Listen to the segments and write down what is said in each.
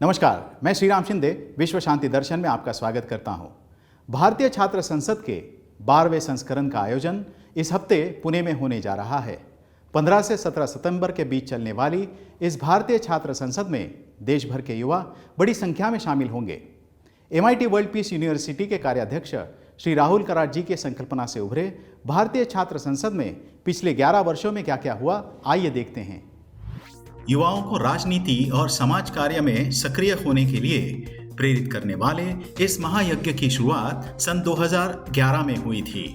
नमस्कार, मैं श्री राम शिंदे विश्व शांति दर्शन में आपका स्वागत करता हूं। भारतीय छात्र संसद के 12वें संस्करण का आयोजन इस हफ्ते पुणे में होने जा रहा है। 15 से 17 सितंबर के बीच चलने वाली इस भारतीय छात्र संसद में देश भर के युवा बड़ी संख्या में शामिल होंगे। MIT वर्ल्ड पीस यूनिवर्सिटी के कार्याध्यक्ष श्री राहुल कराड जी की संकल्पना से उभरे भारतीय छात्र संसद में पिछले 11 वर्षों में क्या क्या हुआ, आइए देखते हैं। युवाओं को राजनीति और समाज कार्य में सक्रिय होने के लिए प्रेरित करने वाले इस महायज्ञ की शुरुआत सन 2011 में हुई थी।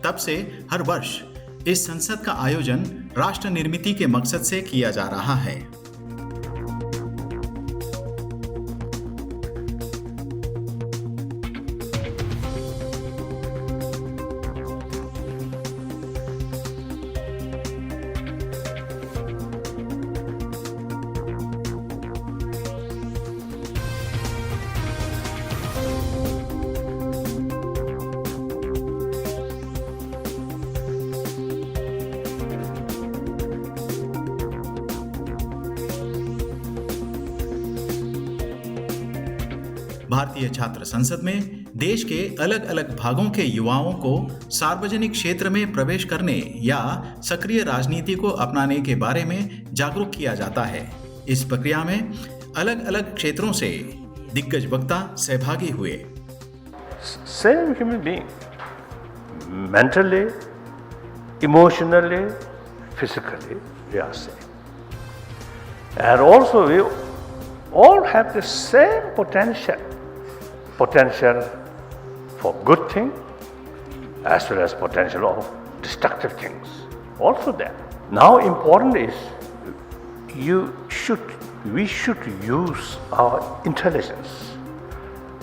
तब से हर वर्ष इस संसद का आयोजन राष्ट्र निर्मिति के मकसद से किया जा रहा है। भारतीय छात्र संसद में देश के अलग अलग भागों के युवाओं को सार्वजनिक क्षेत्र में प्रवेश करने या सक्रिय राजनीति को अपनाने के बारे में जागरूक किया जाता है। इस प्रक्रिया में अलग अलग क्षेत्रों से दिग्गज वक्ता सहभागी हुए। Same human being, mentally, emotionally, physically, we are same. And also we all have the same potential for good thing as well as potential of destructive things also there. Now important is we should use our intelligence,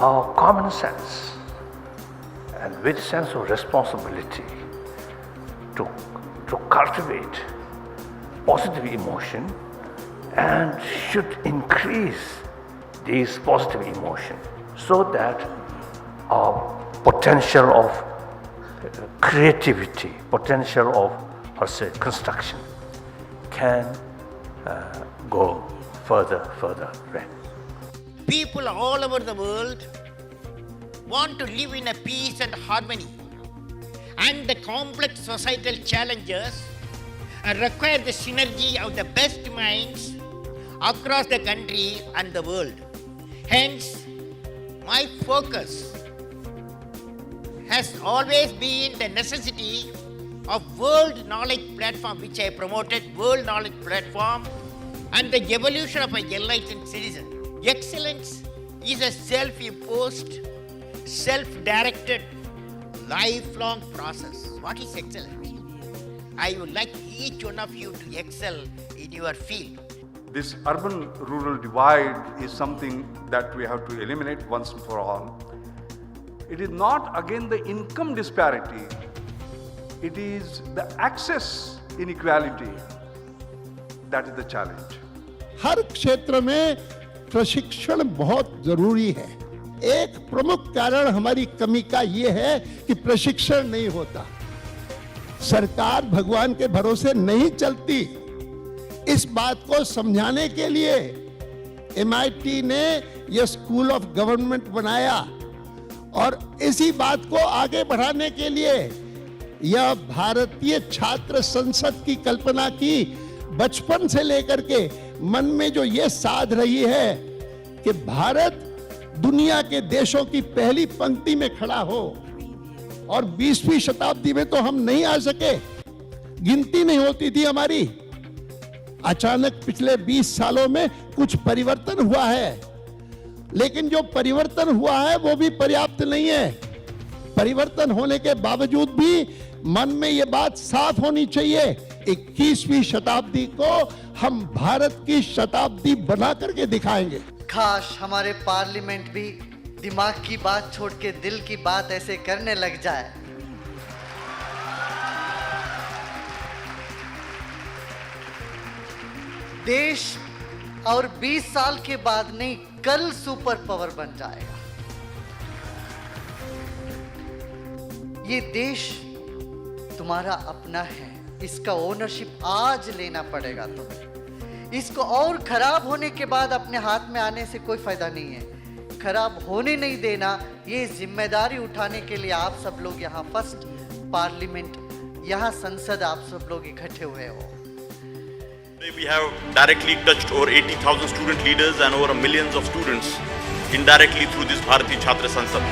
our common sense, and with sense of responsibility to cultivate positive emotion and should increase these positive emotion so that our potential of creativity, potential of construction can go further. Right? People all over the world want to live in a peace and harmony, and the complex societal challenges require the synergy of the best minds across the country and the world. Hence, my focus has always been the necessity of World Knowledge Platform, which I promoted, World Knowledge Platform, and the evolution of an enlightened citizen. Excellence is a self-imposed, self-directed, lifelong process. What is excellence? I would like each one of you to excel in your field. This urban-rural divide is something that we have to eliminate once and for all. It is not again the income disparity, it is the access inequality that is the challenge. हर क्षेत्र में प्रशिक्षण बहुत जरूरी है। एक प्रमुख कारण हमारी कमी का ये है कि प्रशिक्षण नहीं होता। सरकार भगवान के भरोसे नहीं चलती। इस बात को समझाने के लिए MIT ने यह स्कूल ऑफ गवर्नमेंट बनाया और इसी बात को आगे बढ़ाने के लिए यह भारतीय छात्र संसद की कल्पना की। बचपन से लेकर के मन में जो यह साध रही है कि भारत दुनिया के देशों की पहली पंक्ति में खड़ा हो, और 20वीं शताब्दी में तो हम नहीं आ सके, गिनती नहीं होती थी हमारी। अचानक पिछले 20 सालों में कुछ परिवर्तन हुआ है, लेकिन जो परिवर्तन हुआ है वो भी पर्याप्त नहीं है। परिवर्तन होने के बावजूद भी मन में ये बात साफ होनी चाहिए, 21वीं शताब्दी को हम भारत की शताब्दी बना करके दिखाएंगे। काश हमारे पार्लियामेंट भी दिमाग की बात छोड़ के दिल की बात ऐसे करने लग जाए। देश और 20 साल के बाद नहीं, कल सुपर पावर बन जाएगा। ये देश तुम्हारा अपना है, इसका ओनरशिप आज लेना पड़ेगा तुम्हें। इसको और खराब होने के बाद अपने हाथ में आने से कोई फायदा नहीं है। खराब होने नहीं देना, ये जिम्मेदारी उठाने के लिए आप सब लोग यहाँ फर्स्ट पार्लियामेंट, यहाँ संसद आप सब लोग इकट्ठे हुए हो। We have directly touched over 80,000 student leaders and over millions of students indirectly through this Bharatiya Chhatra Sansad.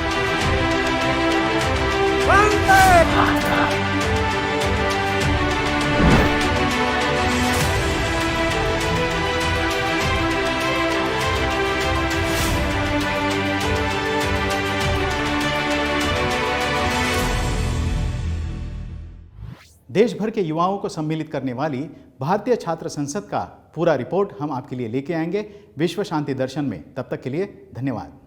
देश भर के युवाओं को सम्मिलित करने वाली भारतीय छात्र संसद का पूरा रिपोर्ट हम आपके लिए लेके आएंगे विश्व शांति दर्शन में। तब तक के लिए धन्यवाद।